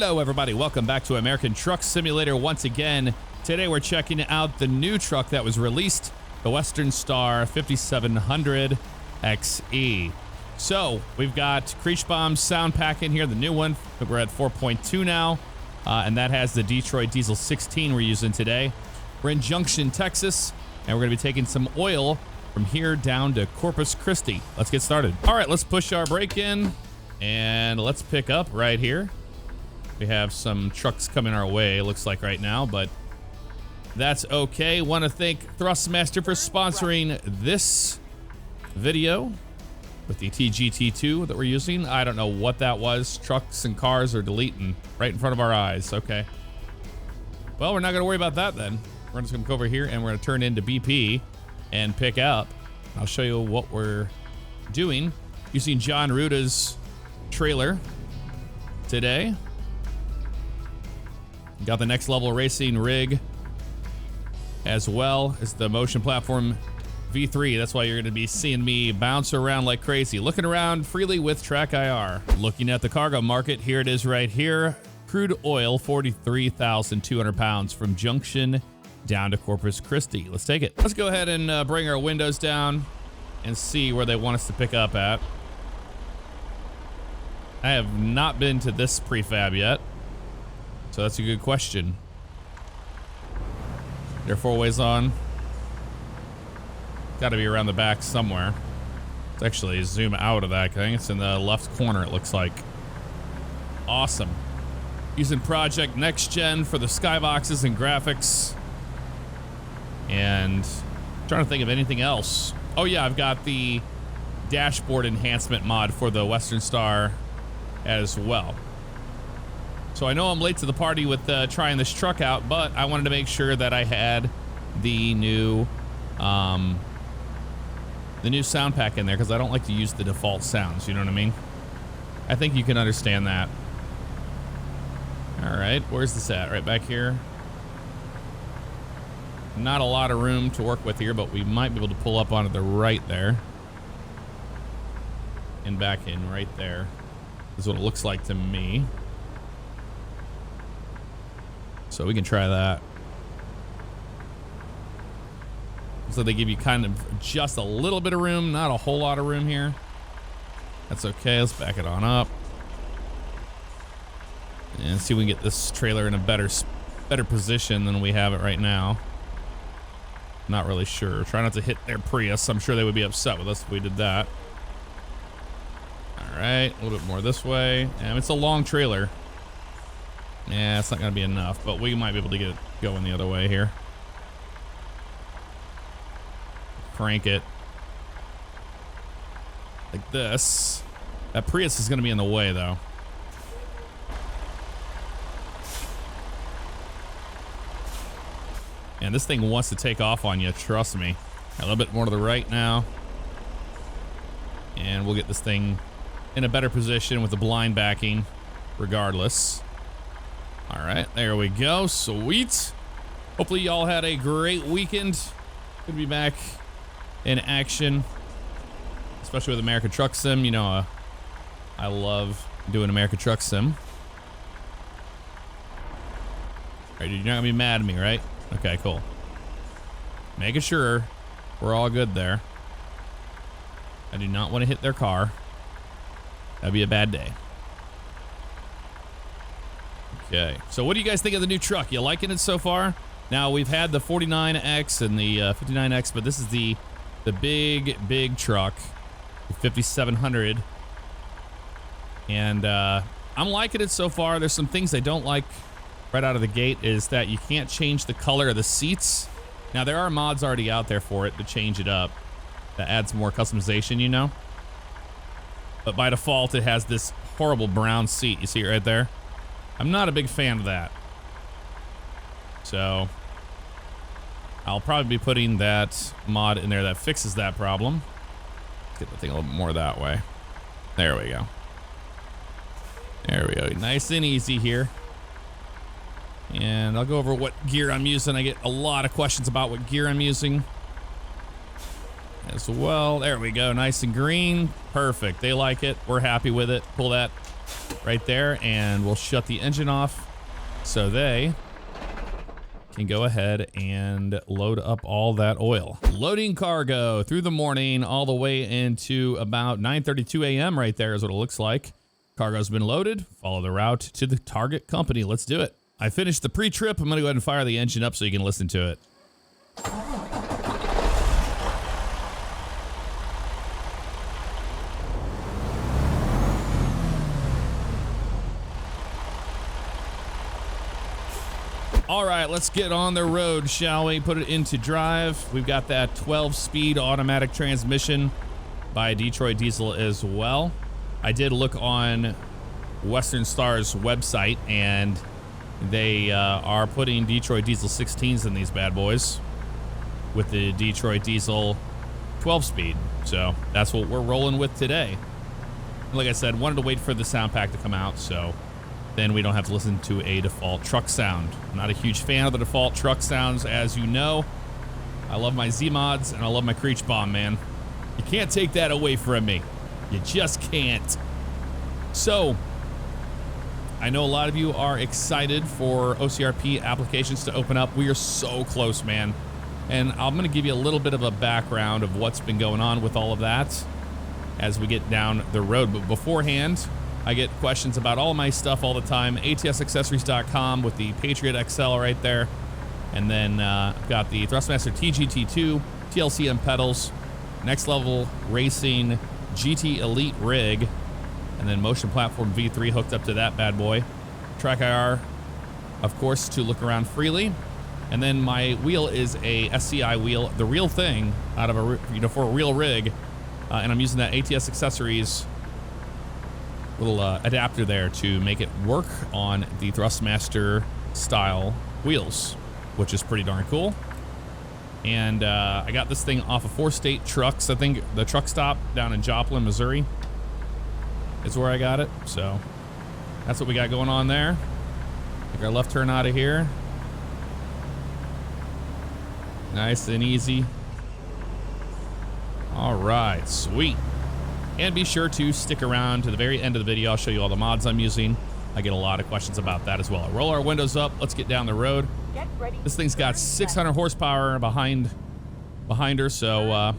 Hello, everybody. Welcome back to American Truck Simulator once again. Today, we're checking out the new truck that was released, the Western Star 5700 XE. So, we've got Kriechbaum's sound pack in here, the new one. We're at 4.2 now, and that has the Detroit Diesel 16 we're using today. We're in Junction, Texas, and we're going to be taking some oil from here down to Corpus Christi. Let's get started. All right, let's push our brake in, and let's pick up right here. We have some trucks coming our way, it looks like right now, but that's okay. Want to thank Thrustmaster for sponsoring this video with the TGT2 that we're using. I don't know what that was. Trucks and cars are deleting right in front of our eyes. Okay. Well, we're not going to worry about that then. We're just going to go over here and we're going to turn into BP and pick up. I'll show you what we're doing using John Ruta's trailer today. Got the Next Level Racing rig as well as the Motion Platform V3. That's why you're going to be seeing me bounce around like crazy, looking around freely with Track IR. Looking at the cargo market, here it is right here. Crude oil, 43,200 pounds from Junction down to Corpus Christi. Let's take it. Let's go ahead and bring our windows down and see where they want us to pick up at. I have not been to this prefab yet, so that's a good question. There are four ways on. Got to be around the back somewhere. Let's actually zoom out of that thing. It's in the left corner, it looks like. Awesome. Using Project Next Gen for the skyboxes and graphics. And trying to think of anything else. Oh yeah, I've got the dashboard enhancement mod for the Western Star as well. So I know I'm late to the party with trying this truck out, but I wanted to make sure that I had the new sound pack in there because I don't like to use the default sounds, you know what I mean? I think you can understand that. All right, where's this at? Right back here. Not a lot of room to work with here, but we might be able to pull up onto the right there. And back in right there. This is what it looks like to me. So we can try that. So they give you kind of just a little bit of room, not a whole lot of room here. That's okay. Let's back it on up. And see if we can get this trailer in a better position than we have it right now. Not really sure. Try not to hit their Prius. I'm sure they would be upset with us if we did that. All right, a little bit more this way. And it's a long trailer. Yeah, it's not going to be enough, but we might be able to get it going the other way here. Crank it like this. That Prius is going to be in the way, though. And this thing wants to take off on you, trust me. A little bit more to the right now. And we'll get this thing in a better position with the blind backing regardless. All right, there we go. Sweet. Hopefully y'all had a great weekend. Good to be back in action, especially with American Truck Sim. You know, I love doing American Truck Sim. All right, you're not gonna be mad at me, right? Okay, cool. Making sure we're all good there. I do not want to hit their car. That'd be a bad day. Okay, so what do you guys think of the new truck? You liking it so far? Now, we've had the 49X and the 59X, but this is the big truck, the 5700. And I'm liking it so far. There's some things I don't like right out of the gate is that you can't change the color of the seats. Now, there are mods already out there for it to change it up. That adds more customization, you know? But by default, it has this horrible brown seat. You see it right there? I'm not a big fan of that. So I'll probably be putting that mod in there that fixes that problem. Let's get the thing a little bit more that way. There we go. There we go. Nice and easy here. And I'll go over what gear I'm using. I get a lot of questions about what gear I'm using as well. There we go. Nice and green. Perfect. They like it. We're happy with it. Pull that right there, and we'll shut the engine off so they can go ahead and load up all that oil. Loading cargo through the morning all the way into about 9:32 a.m. right there is what it looks like. Cargo's been loaded. Follow the route to the target company. Let's do it. I finished the pre-trip. I'm gonna go ahead and fire the engine up so you can listen to it. All right, let's get on the road, shall we? Put it into drive. We've got that 12-speed automatic transmission by Detroit Diesel as well. I did look on Western Star's website, and they are putting Detroit Diesel 16s in these bad boys with the Detroit Diesel 12-speed. So that's what we're rolling with today. Like I said, wanted to wait for the sound pack to come out, so then we don't have to listen to a default truck sound. I'm not a huge fan of the default truck sounds, as you know. I love my Z-Mods and I love my Creech Bomb, man. You can't take that away from me. You just can't. So, I know a lot of you are excited for OCRP applications to open up. We are so close, man. And I'm gonna give you a little bit of a background of what's been going on with all of that as we get down the road. But beforehand, I get questions about all of my stuff all the time. ATSaccessories.com with the Patriot XL right there. And then I've got the Thrustmaster TGT2, TLCM pedals, Next Level Racing GT Elite rig, and then Motion Platform V3 hooked up to that bad boy. Track IR, of course, to look around freely. And then my wheel is a SCI wheel, the real thing, out of a, for a real rig. And I'm using that ATS Accessories little adapter there to make it work on the Thrustmaster style wheels, which is pretty darn cool. And I got this thing off of 4 State Trucks. I think the truck stop down in Joplin, Missouri is where I got it. So that's what we got going on there. Take our left turn out of here. Nice and easy. All right, sweet. And be sure to stick around to the very end of the video. I'll show you all the mods I'm using. I get a lot of questions about that as well. Roll our windows up. Let's get down the road. This thing's got 600 horsepower behind her, so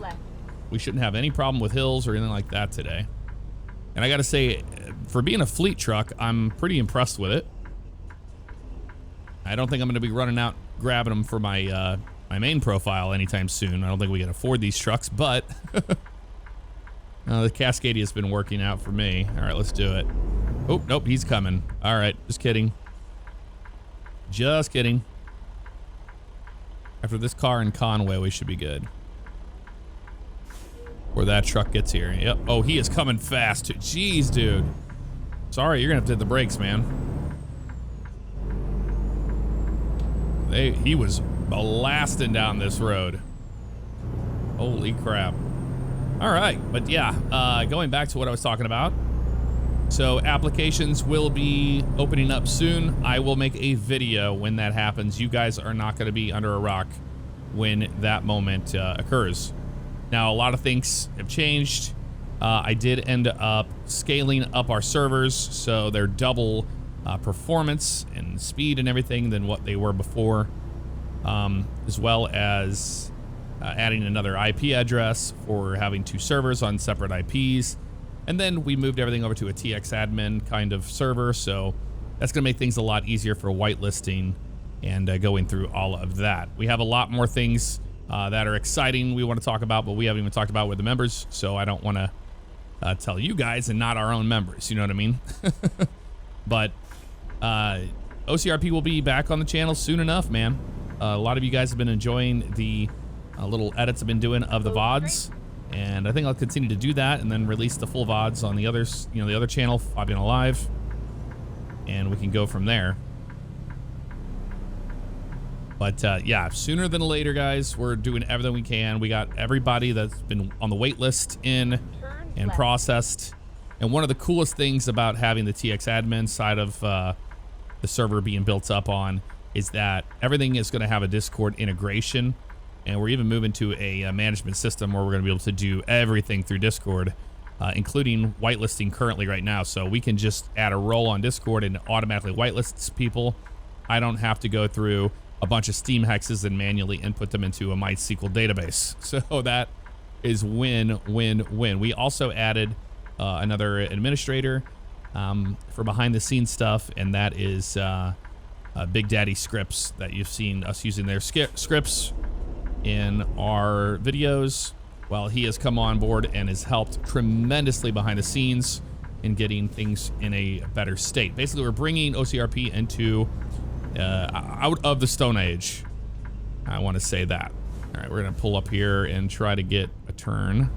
we shouldn't have any problem with hills or anything like that today. And I got to say, for being a fleet truck, I'm pretty impressed with it. I don't think I'm going to be running out grabbing them for my my main profile anytime soon. I don't think we can afford these trucks, but the Cascadia has been working out for me. All right, let's do it. Oh, nope, he's coming. All right, just kidding. Just kidding. After this car in Conway, we should be good. Where that truck gets here. Yep. Oh, he is coming fast too. Jeez, dude. Sorry, you're gonna have to hit the brakes, man. He was blasting down this road. Holy crap. All right, but yeah, going back to what I was talking about. So applications will be opening up soon. I will make a video when that happens. You guys are not going to be under a rock when that moment occurs. Now, a lot of things have changed. I did end up scaling up our servers, so they're double performance and speed and everything than what they were before, as well as adding another IP address for having 2 servers on separate IPs. And then we moved everything over to a TXadmin kind of server, so that's going to make things a lot easier for whitelisting and going through all of that. We have a lot more things that are exciting we want to talk about, but we haven't even talked about with the members, so I don't want to tell you guys and not our own members, you know what I mean? But OCRP will be back on the channel soon enough, man. A lot of you guys have been enjoying the little edits I've been doing of the VODs, and I think I'll continue to do that and then release the full VODs on the others, the other channel, Fabian Alive, and we can go from there. But yeah, sooner than later, guys, we're doing everything we can. We got everybody that's been on the wait list in and processed. And one of the coolest things about having the TXadmin side of the server being built up on is that everything is going to have a Discord integration. And we're even moving to a management system where we're going to be able to do everything through Discord. including whitelisting currently right now. So we can just add a role on Discord and automatically whitelists people. I don't have to go through a bunch of Steam hexes and manually input them into a MySQL database. So that is win, win, win. We also added another administrator for behind the scenes stuff, and that is Big Daddy Scripts, that you've seen us using their scripts in our videos. Well, he has come on board and has helped tremendously behind the scenes in getting things in a better state. Basically, we're bringing OCRP into out of the Stone Age. I want to say that. All right, we're gonna pull up here and try to get a turn.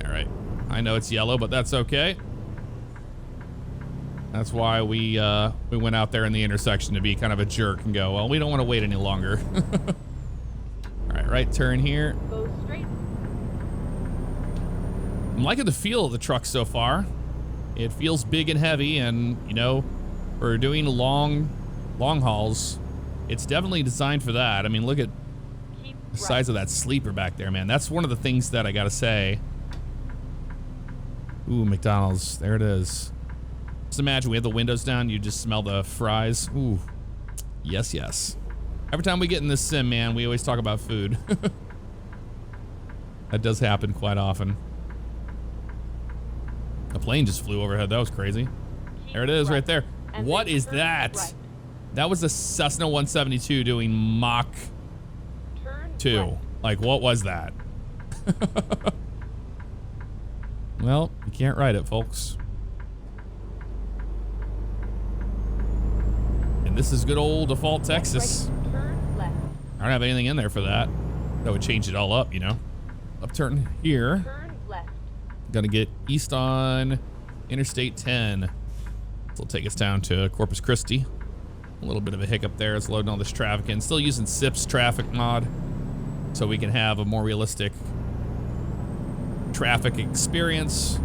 All right, I know it's yellow, but that's okay. That's why we went out there in the intersection to be kind of a jerk and go, well, we don't want to wait any longer. All right, right turn here. Go straight. I'm liking the feel of the truck so far. It feels big and heavy, and you know, for doing long hauls, it's definitely designed for that. I mean, look at the size of that sleeper back there, man. That's one of the things that I gotta say. Ooh, McDonald's, there it is. Just imagine we have the windows down, you just smell the fries. Ooh, yes, yes. Every time we get in this sim, man, we always talk about food. That does happen quite often. A plane just flew overhead, that was crazy. There it is right there. What is that? That was a Cessna 172 doing Mach 2. Like, what was that? Well, you can't ride it, folks. And this is good old default Texas. I don't have anything in there for that. That would change it all up, you know. Upturn here. Gonna get east on Interstate 10. This will take us down to Corpus Christi. A little bit of a hiccup there. It's loading all this traffic in. Still using SIP's traffic mod, so we can have a more realistic traffic experience.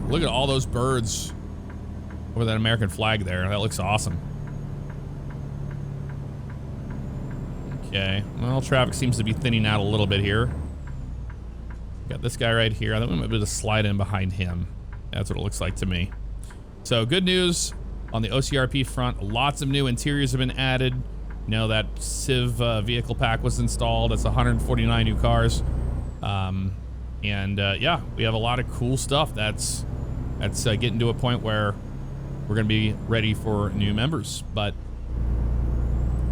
Look at all those birds over that American flag there. That looks awesome. Okay, well, traffic seems to be thinning out a little bit here. Got this guy right here. I think we might be able to slide in behind him. That's what it looks like to me. So good news on the OCRP front. Lots of new interiors have been added. You know, that Civ vehicle pack was installed. That's 149 new cars. Yeah, we have a lot of cool stuff that's getting to a point where we're going to be ready for new members. But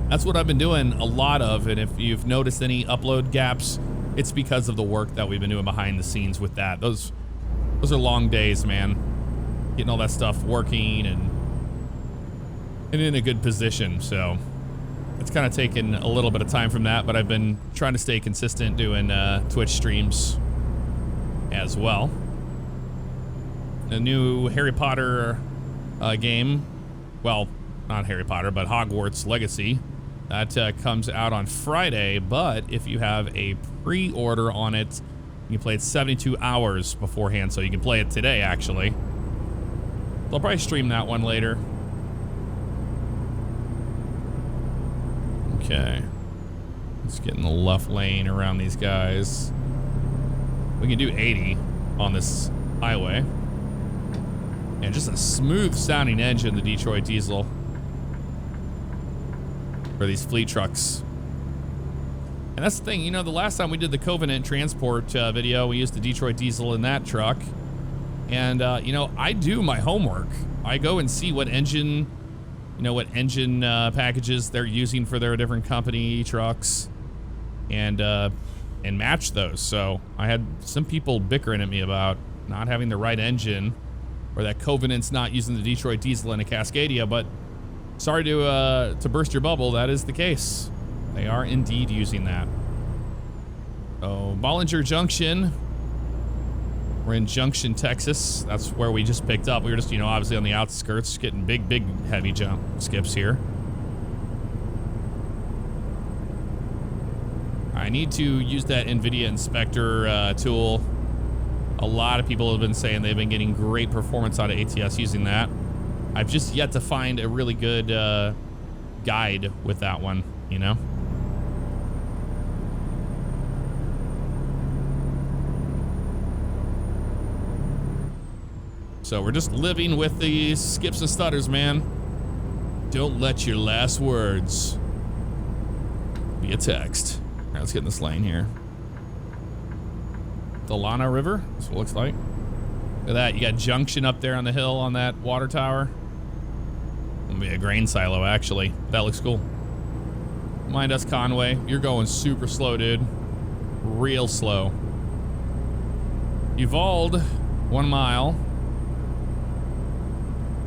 that's what I've been doing a lot of. And if you've noticed any upload gaps, it's because of the work that we've been doing behind the scenes with that. Those are long days, man. Getting all that stuff working and in a good position. So it's kind of taken a little bit of time from that, but I've been trying to stay consistent doing Twitch streams as well. A new Harry Potter game. Well, not Harry Potter, but Hogwarts Legacy. That comes out on Friday, but if you have a pre-order on it, you can play it 72 hours beforehand, so you can play it today, actually. I'll probably stream that one later. Okay. Let's get in the left lane around these guys. We can do 80 on this highway. And just a smooth sounding engine, the Detroit Diesel. For these fleet trucks. And that's the thing, you know, the last time we did the Covenant transport video, we used the Detroit Diesel in that truck. And, you know, I do my homework. I go and see what engine, you know, what engine packages they're using for their different company trucks and match those. So I had some people bickering at me about not having the right engine or that Covenant's not using the Detroit Diesel in a Cascadia, but sorry to burst your bubble, that is the case. They are indeed using that. Oh, Bollinger Junction. We're in Junction, Texas. That's where we just picked up. We were just, you know, obviously on the outskirts, getting big, heavy jump skips here. I need to use that NVIDIA Inspector tool. A lot of people have been saying they've been getting great performance out of ATS using that. I've just yet to find a really good guide with that one, you know? So we're just living with the skips and stutters, man. Don't let your last words be a text. All right, let's get in this lane here. The Lana River, that's what it looks like. Look at that, you got Junction up there on the hill on that water tower. Gonna be a grain silo, actually. That looks cool. Mind us, Conway. You're going super slow, dude. Real slow. Uvalde, 1 mile.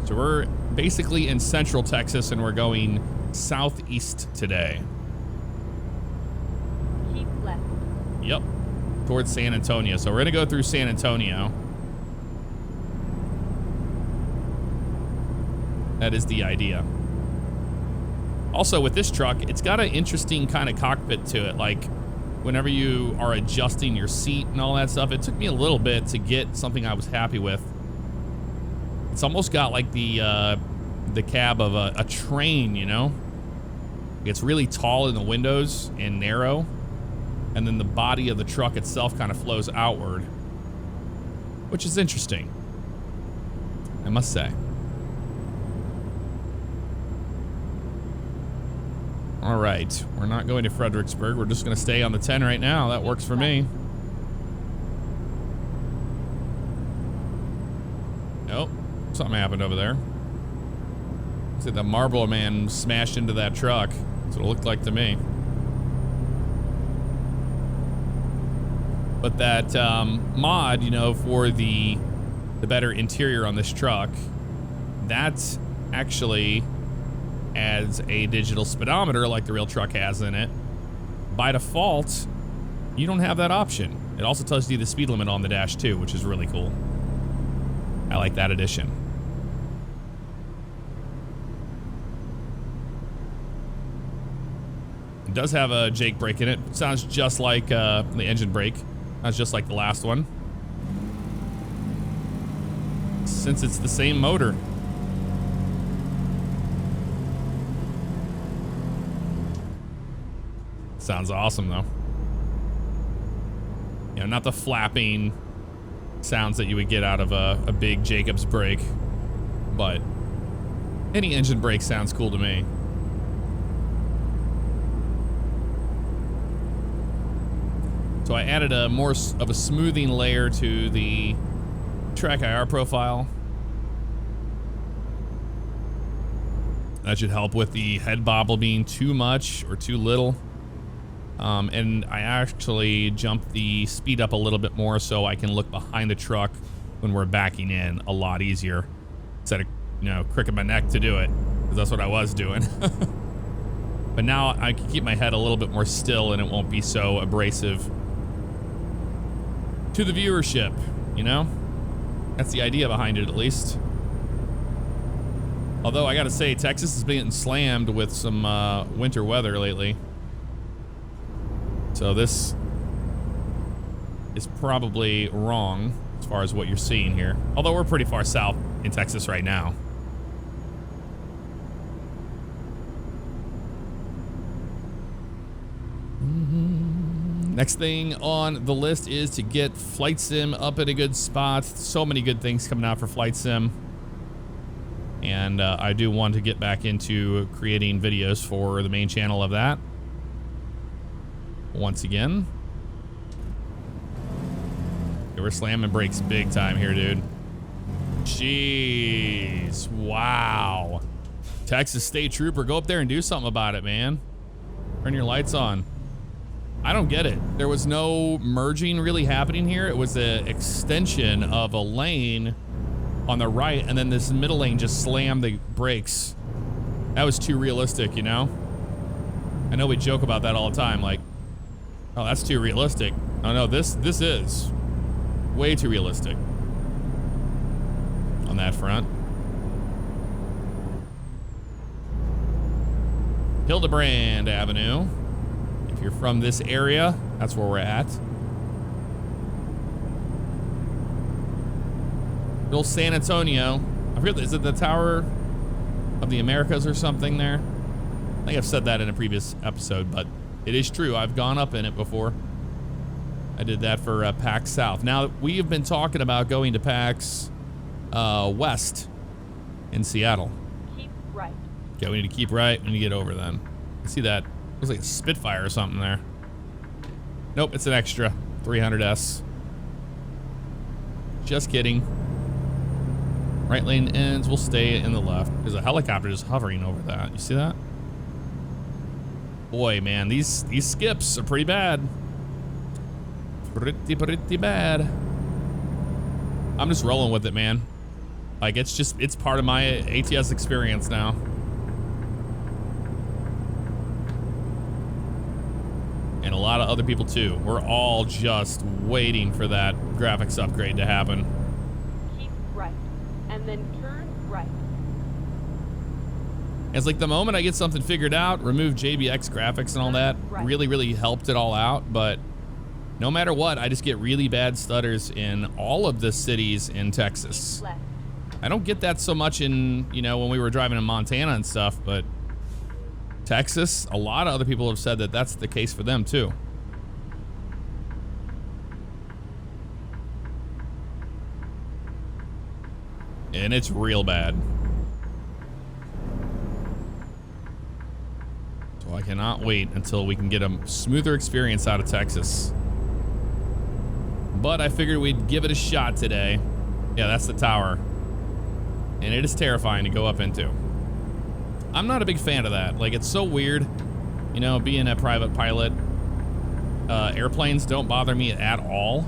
So we're basically in central Texas and we're going southeast today. Keep left. Yep. Towards San Antonio. So we're gonna go through San Antonio. That is the idea. Also with this truck, it's got an interesting kind of cockpit to it. Like whenever you are adjusting your seat and all that stuff, it took me a little bit to get something I was happy with. It's almost got like the cab of a train, you know? It's really tall in the windows and narrow. And then the body of the truck itself kind of flows outward, which is interesting, I must say. All right, we're not going to Fredericksburg. We're just going to stay on the 10 right now. That works for me. Nope, something happened over there. Looks like the Marlboro Man smashed into that truck. That's what it looked like to me. But that mod, you know, for the better interior on this truck, that actually adds a digital speedometer like the real truck has in it. By default, you don't have that option. It also tells you the speed limit on the dash too, which is really cool. I like that addition. It does have a Jake brake in it. Sounds just like the engine brake. Sounds just like the last one. Since it's the same motor. Sounds awesome though. You know, not the flapping sounds that you would get out of a big Jacobs brake, but any engine brake sounds cool to me. So I added a more of a smoothing layer to the track IR profile. That should help with the head bobble being too much or too little. And I actually jumped the speed up a little bit more so I can look behind the truck when we're backing in a lot easier instead of, you know, cricking my neck to do it, because that's what I was doing. But now I can keep my head a little bit more still and it won't be so abrasive to the viewership, you know? That's the idea behind it, at least. Although I gotta say, Texas is being slammed with some winter weather lately. So this is probably wrong as far as what you're seeing here. Although we're pretty far south in Texas right now. Next thing on the list is to get Flight Sim up in a good spot. So many good things coming out for Flight Sim. And I do want to get back into creating videos for the main channel of that. Once again. Okay, we're slamming brakes big time here, dude. Jeez. Wow. Texas State Trooper, go up there and do something about it, man. Turn your lights on. I don't get it. There was no merging really happening here. It was an extension of a lane on the right, and then this middle lane just slammed the brakes. That was too realistic, you know? I know we joke about that all the time, like, oh, that's too realistic. Oh no, this is way too realistic on that front. Hildebrand Avenue. If you're from this area, that's where we're at. Little San Antonio. I forget, is it the Tower of the Americas or something there? I think I've said that in a previous episode, but it is true. I've gone up in it before. I did that for PAX South. Now, we have been talking about going to PAX west in Seattle. Keep right. Okay, we need to keep right. We need to get over then. I see that. Looks like a Spitfire or something there. Nope, it's an extra 300S. Just kidding. Right lane ends. We'll stay in the left. There's a helicopter just hovering over that. You see that? Boy, man, these skips are pretty bad. Pretty bad. I'm just rolling with it, man. Like, it's part of my ATS experience now. And a lot of other people too. We're all just waiting for that graphics upgrade to happen. Keep right, and then turn right. It's like the moment I get something figured out, remove JBX graphics and all that, really helped it all out. But no matter what, I just get really bad stutters in all of the cities in Texas. I don't get that so much in, you know, when we were driving in Montana and stuff, but Texas, a lot of other people have said that that's the case for them too. And it's real bad. So I cannot wait until we can get a smoother experience out of Texas. But I figured we'd give it a shot today. Yeah, that's the tower. And it is terrifying to go up into. I'm not a big fan of that. Like, it's so weird, you know, being a private pilot. Airplanes don't bother me at all.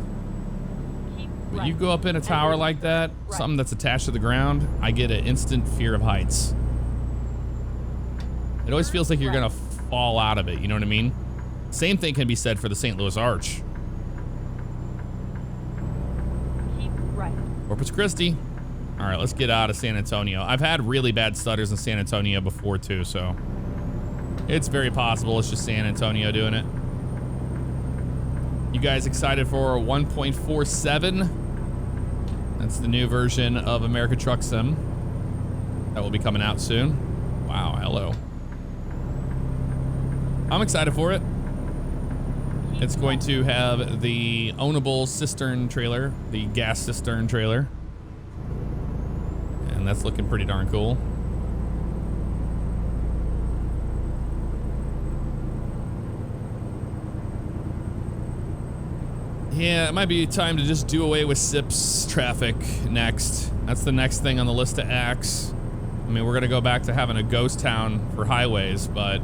But you go up in a tower like that, something that's attached to the ground, I get an instant fear of heights. It always feels like you're gonna fall out of it, you know what I mean? Same thing can be said for the St. Louis Arch. Keep right. Corpus Christi. All right, let's get out of San Antonio. I've had really bad stutters in San Antonio before too, so it's very possible it's just San Antonio doing it. You guys excited for 1.47? That's the new version of American Truck Sim that will be coming out soon. Wow, hello. I'm excited for it. It's going to have the ownable cistern trailer, the gas cistern trailer. And that's looking pretty darn cool. Yeah, it might be time to just do away with SIPS traffic next. That's the next thing on the list to axe. I mean, we're gonna go back to having a ghost town for highways, but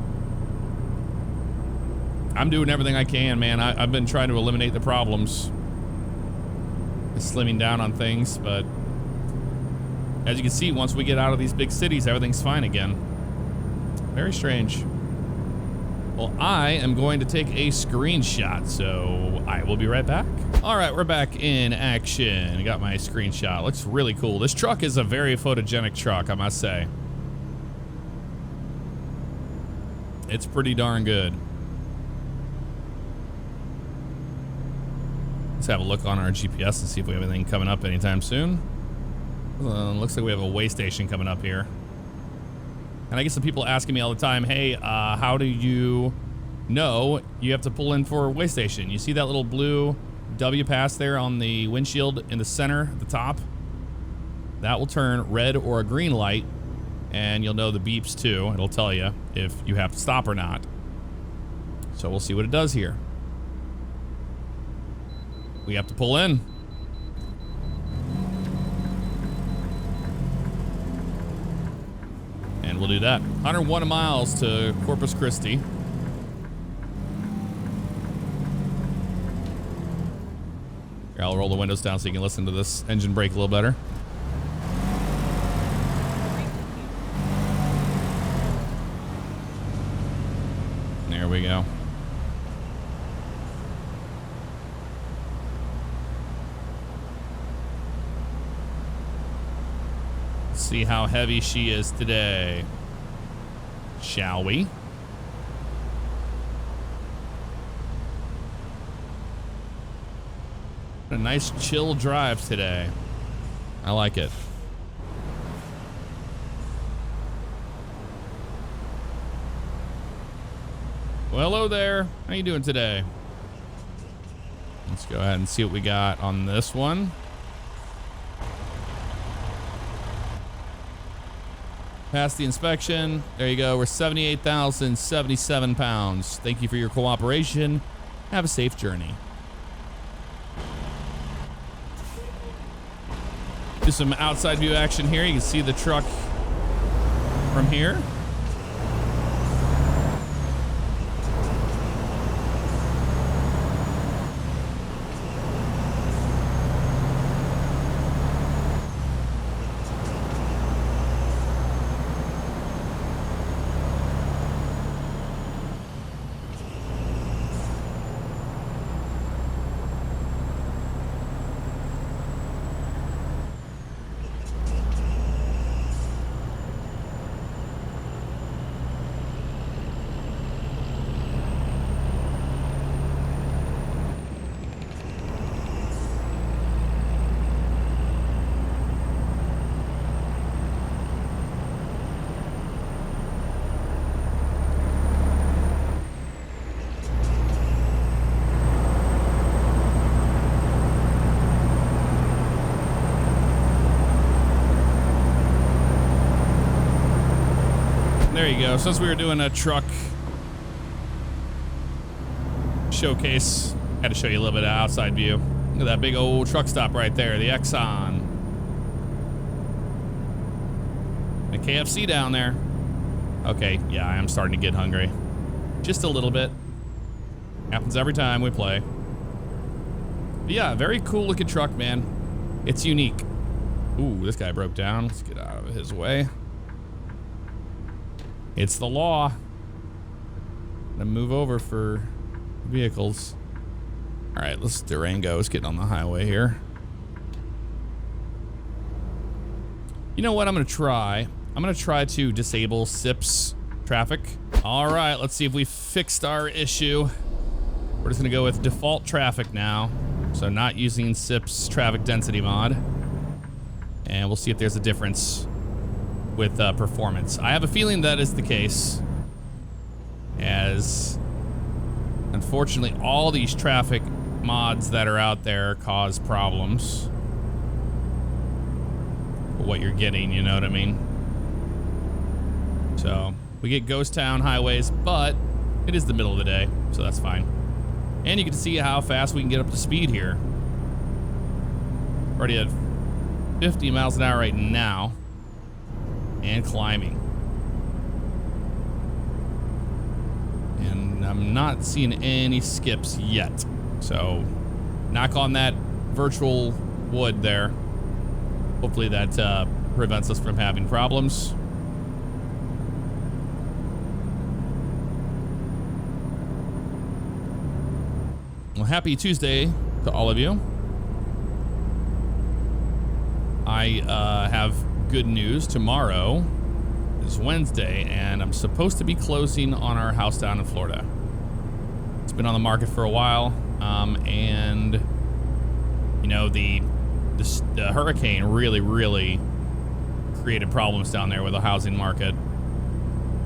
I'm doing everything I can, man. I've been trying to eliminate the problems. Slimming down on things, but as you can see, once we get out of these big cities, everything's fine again. Very strange. Well, I am going to take a screenshot, so I will be right back. All right, we're back in action. I got my screenshot. Looks really cool. This truck is a very photogenic truck, I must say. It's pretty darn good. Let's have a look on our GPS and see if we have anything coming up anytime soon. Looks like we have a way station coming up here. And I get some people asking me all the time, hey, how do you know you have to pull in for a way station? You see that little blue W pass there on the windshield in the center at the top? That will turn red or a green light, and you'll know the beeps too. It'll tell you if you have to stop or not. So we'll see what it does here. We have to pull in. And we'll do that. 101 miles to Corpus Christi. Here, I'll roll the windows down so you can listen to this engine brake a little better. There we go. See how heavy she is today, shall we? A nice chill drive today. I like it. Well, hello there. How you doing today? Let's go ahead and see what we got on this one. Pass the inspection. There you go. We're 78,077 pounds. Thank you for your cooperation. Have a safe journey. Do some outside view action here. You can see the truck from here. There you go. Since we were doing a truck showcase, had to show you a little bit of outside view. Look at that big old truck stop right there, the Exxon. The KFC down there. Okay, yeah, I am starting to get hungry. Just a little bit. Happens every time we play. But yeah, very cool looking truck, man. It's unique. Ooh, this guy broke down. Let's get out of his way. It's the law. Gonna move over for vehicles. All right, let's Durango. Let's get on the highway here. You know what I'm gonna try? I'm gonna try to disable SIPS traffic. All right, let's see if we fixed our issue. We're just gonna go with default traffic now. So not using SIPS traffic density mod. And we'll see if there's a difference with performance. I have a feeling that is the case, as unfortunately all these traffic mods that are out there cause problems for what you're getting, you know what I mean? So we get ghost town highways, but it is the middle of the day, so that's fine. And you can see how fast we can get up to speed here. Already at 50 miles an hour right now. And climbing. And I'm not seeing any skips yet. So knock on that virtual wood there. Hopefully that prevents us from having problems. Well, happy Tuesday to all of you. I have good news. Tomorrow is Wednesday, and I'm supposed to be closing on our house down in Florida. It's been on the market for a while, and you know the hurricane really created problems down there with the housing market.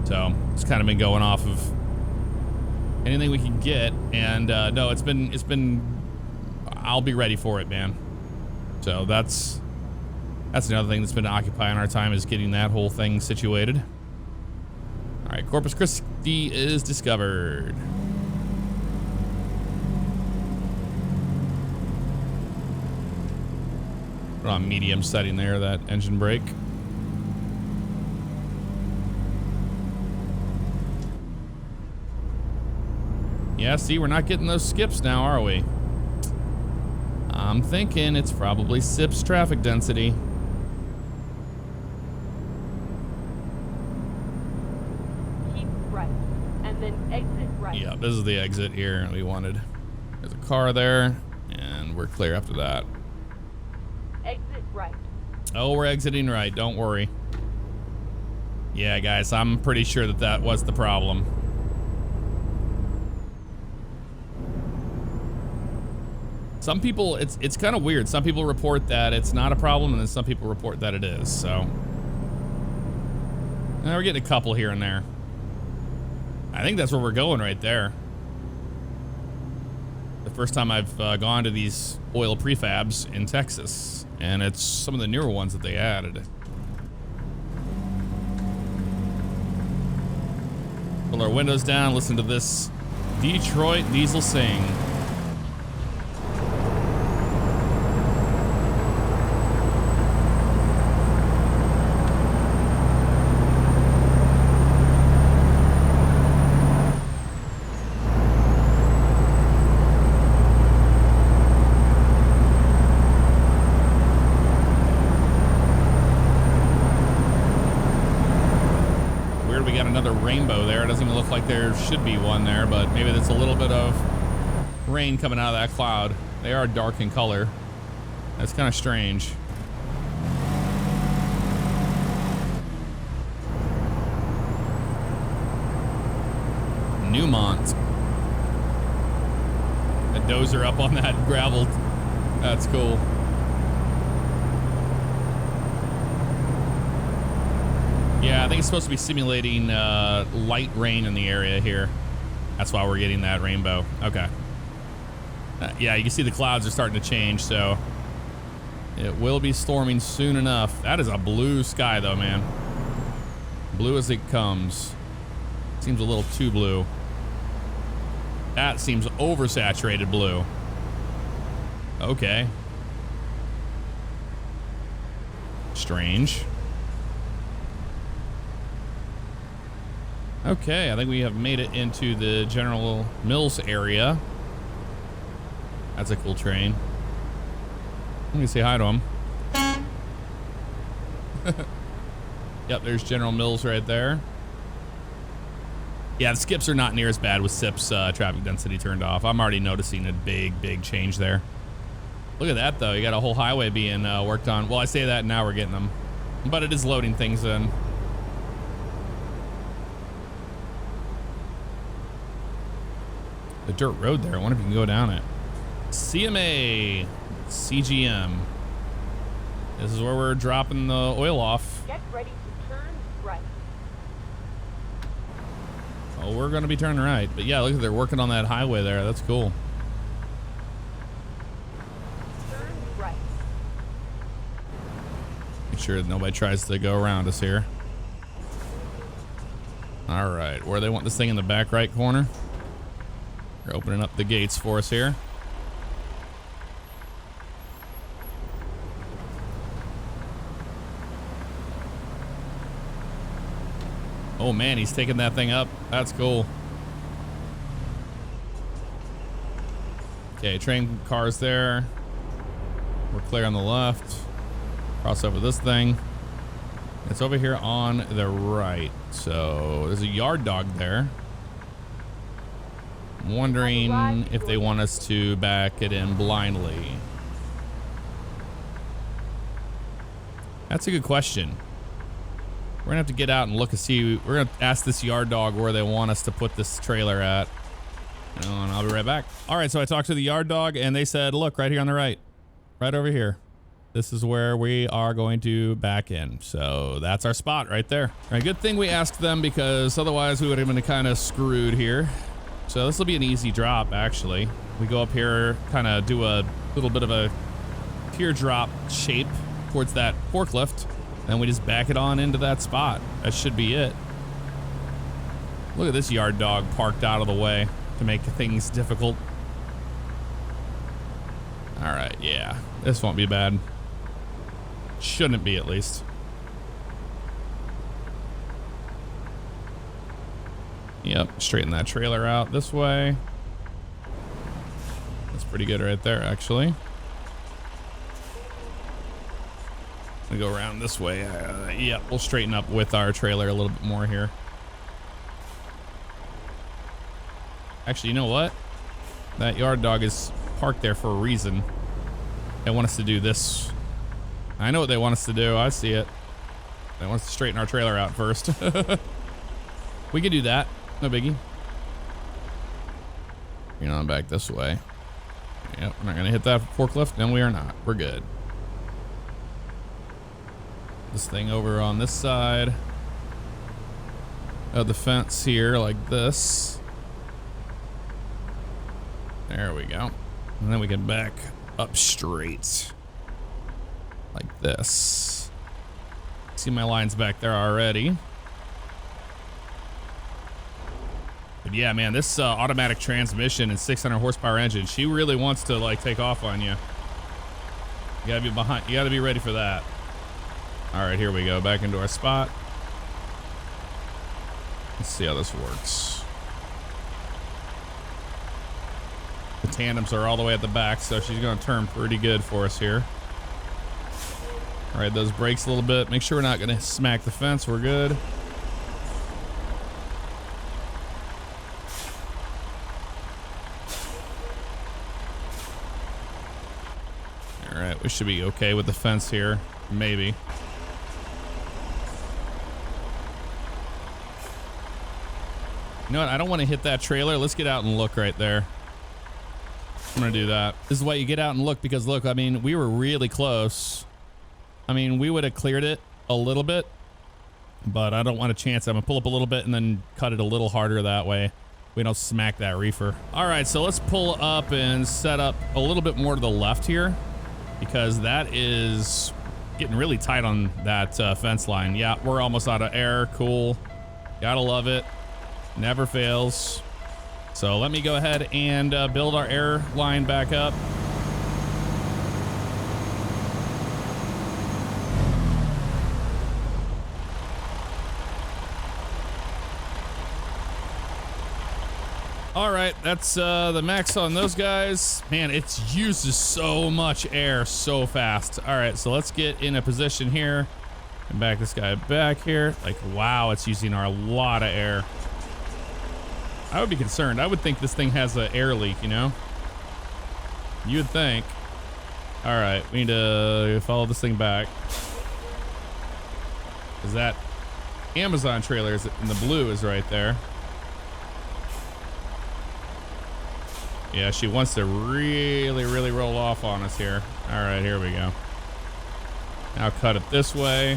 So it's kind of been going off of anything we can get, and no, it's been. I'll be ready for it, man. So that's another thing that's been occupying our time, is getting that whole thing situated. All right, Corpus Christi is discovered. Put on medium setting there, that engine brake. Yeah, see, we're not getting those skips now, are we? I'm thinking it's probably SIPS traffic density. Yeah, this is the exit here we wanted. There's a car there, and we're clear after that. Exit right. Oh, we're exiting right. Don't worry. Yeah, guys, I'm pretty sure that was the problem. Some people, it's kind of weird. Some people report that it's not a problem, and then some people report that it is. So now we're getting a couple here and there. I think that's where we're going right there. The first time I've gone to these oil prefabs in Texas, and it's some of the newer ones that they added. Pull our windows down, listen to this Detroit diesel sing. Weird, we got another rainbow there. It doesn't even look like there should be one there, but maybe that's a little bit of rain coming out of that cloud. They are dark in color. That's kind of strange. Newmont. A dozer up on that gravel. That's cool. Yeah, I think it's supposed to be simulating light rain in the area here. That's why we're getting that rainbow. Okay. Yeah, you can see the clouds are starting to change, so it will be storming soon enough. That is a blue sky, though, man. Blue as it comes. Seems a little too blue. That seems oversaturated blue. Okay. Strange. Okay, I think we have made it into the General Mills area. That's a cool train. Let me say hi to him. Yep, there's General Mills right there. Yeah, the skips are not near as bad with SIP's traffic density turned off. I'm already noticing a big change there. Look at that, though. You got a whole highway being worked on. Well, I say that, now we're getting them. But it is loading things in. The dirt road there. I wonder if you can go down it. CMA. CGM. This is where we're dropping the oil off. Get ready to turn right. Oh, we're going to be turning right. But yeah, look, they're working on that highway there. That's cool. Turn right. Make sure that nobody tries to go around us here. All right. Where they want this thing in the back right corner. They're opening up the gates for us here. Oh man, he's taking that thing up. That's cool. Okay, train cars there. We're clear on the left. Cross over this thing. It's over here on the right. So there's a yard dog there. I'm wondering if they want us to back it in blindly. That's a good question. We're gonna have to get out and look and see. We're gonna ask this yard dog where they want us to put this trailer at. And I'll be right back. All right, so I talked to the yard dog and they said, look, right here on the right. Right over here. This is where we are going to back in. So that's our spot right there. All right, good thing we asked them because otherwise we would have been kind of screwed here. So this will be an easy drop, actually. We go up here, kind of do a little bit of a teardrop shape towards that forklift. Then we just back it on into that spot. That should be it. Look at this yard dog parked out of the way to make things difficult. All right, yeah. This won't be bad. Shouldn't be, at least. Yep, straighten that trailer out this way. That's pretty good right there, actually. We go around this way. Yep, we'll straighten up with our trailer a little bit more here. Actually, you know what? That yard dog is parked there for a reason. They want us to do this. I know what they want us to do. I see it. They want us to straighten our trailer out first. We can do that. No biggie. You know, I'm back this way. Yep, we're not going to hit that forklift. No, we are not. We're good. This thing over on this side of the fence here, like this. There we go. And then we can back up straight like this. See my lines back there already. But yeah, man, this automatic transmission and 600 horsepower engine, she really wants to like take off on you. You gotta be behind. You gotta be ready for that. All right, here we go. Back into our spot. Let's see how this works. The tandems are all the way at the back, so she's gonna turn pretty good for us here. All right, those brakes a little bit. Make sure we're not gonna smack the fence. We're good. All right, we should be okay with the fence here. Maybe. You know what? I don't want to hit that trailer. Let's get out and look right there. I'm going to do that. This is why you get out and look, because look, I mean, we were really close. I mean, we would have cleared it a little bit, but I don't want a chance. I'm going to pull up a little bit and then cut it a little harder that way. We don't smack that reefer. All right, so let's pull up and set up a little bit more to the left here, because that is getting really tight on that fence line. Yeah, we're almost out of air. Cool. Gotta love it. Never fails. So let me go ahead and build our air line back up. All right, that's the max on those guys. Man, it uses so much air so fast. All right, so let's get in a position here and back this guy back here. Like, wow, it's using a lot of air. I would be concerned. I would think this thing has an air leak, you know? You would think. All right, we need to follow this thing back. Is that Amazon trailer in the blue is right there. Yeah, she wants to really, really roll off on us here. All right, here we go. Now cut it this way.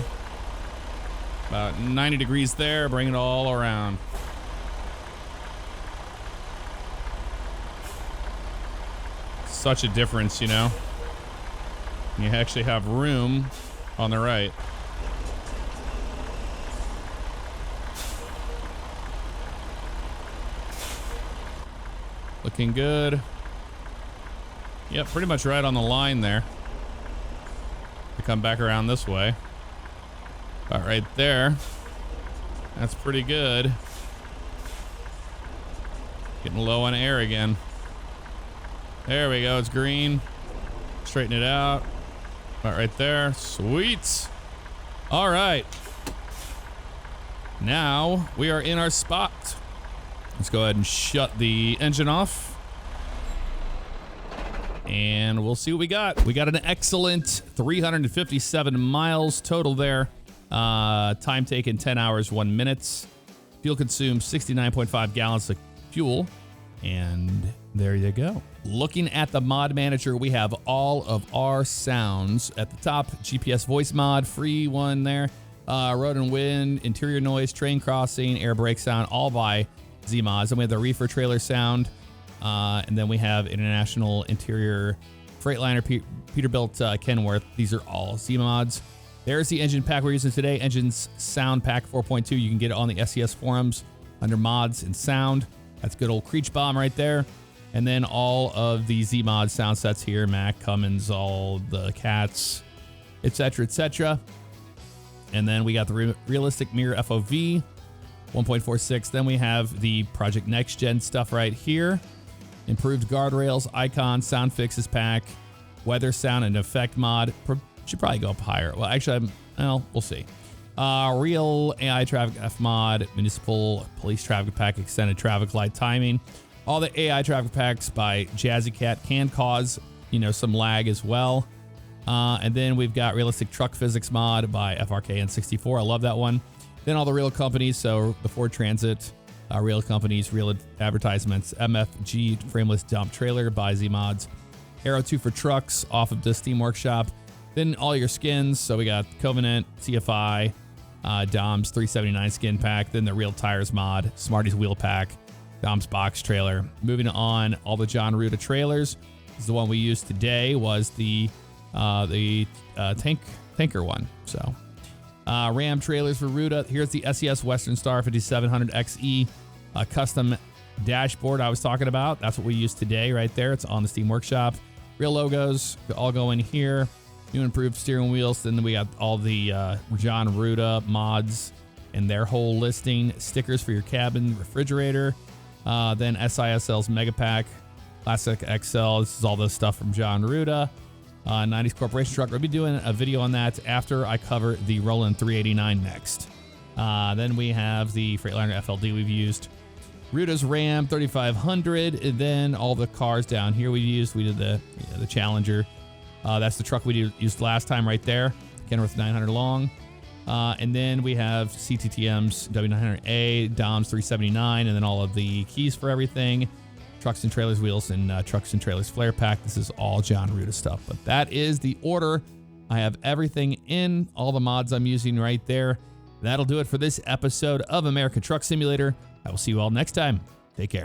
About 90 degrees there. Bring it all around. Such a difference, you know? You actually have room on the right. Looking good. Yep, pretty much right on the line there. We come back around this way. About right there. That's pretty good. Getting low on air again. There we go. It's green. Straighten it out. About right there. Sweet. All right. Now we are in our spot. Let's go ahead and shut the engine off. And we'll see what we got. We got an excellent 357 miles total there. Time taken 10 hours, 1 minute. Fuel consumed 69.5 gallons of fuel. And there you go. Looking at the mod manager, we have all of our sounds at the top. GPS voice mod, free one there. Road and wind, interior noise, train crossing, air brake sound, all by Z-Mods. And we have the reefer trailer sound. And then we have international interior Freightliner Peterbilt Kenworth. These are all Z-Mods. There's the engine pack we're using today. Engines Sound Pack 4.2. You can get it on the SES forums under mods and sound. That's good old Creech Bomb right there. And then all of the Z-Mod sound sets here, Mac, Cummins, all the Cats, etc., etc. And then we got the Realistic Mirror FOV 1.46. Then we have the Project Next Gen stuff right here. Improved guardrails, icon, sound fixes pack, weather sound and effect mod. Should probably go up higher. Well, actually, we'll see. Real AI traffic F mod, municipal police traffic pack, extended traffic light timing. All the AI traffic packs by Jazzy Cat can cause, some lag as well. And then we've got realistic truck physics mod by FRKN64. I love that one. Then all the real companies. So the Ford Transit, real companies, real advertisements, MFG frameless dump trailer by Z-Mods, Aero 2 for trucks off of the Steam Workshop. Then all your skins. So we got Covenant, CFI, Dom's 379 skin pack. Then the real tires mod, Smarties wheel pack, Dom's box trailer. Moving on, all the John Ruda trailers. This is the one we used today was the tanker one. So Ram trailers for Ruda. Here's the SES Western Star 5700 XE custom dashboard I was talking about. That's what we use today right there. It's on the Steam Workshop. Real logos all go in here. New improved steering wheels. Then we got all the John Ruda mods and their whole listing. Stickers for your cabin, refrigerator. Then SISL's Mega Pack, Classic XL. This is all the stuff from John Ruda. 90s Corporation truck. We'll be doing a video on that after I cover the Roland 389 next. Then we have the Freightliner FLD we've used. Ruda's Ram 3500. And then all the cars down here we used. We did the Challenger. That's the truck we used last time right there. Kenworth 900 long. And then we have CTTM's W900A, Dom's 379, and then all of the keys for everything. Trucks and Trailers wheels and Trucks and Trailers flare pack. This is all John Ruda stuff. But that is the order. I have everything in, all the mods I'm using right there. That'll do it for this episode of American Truck Simulator. I will see you all next time. Take care.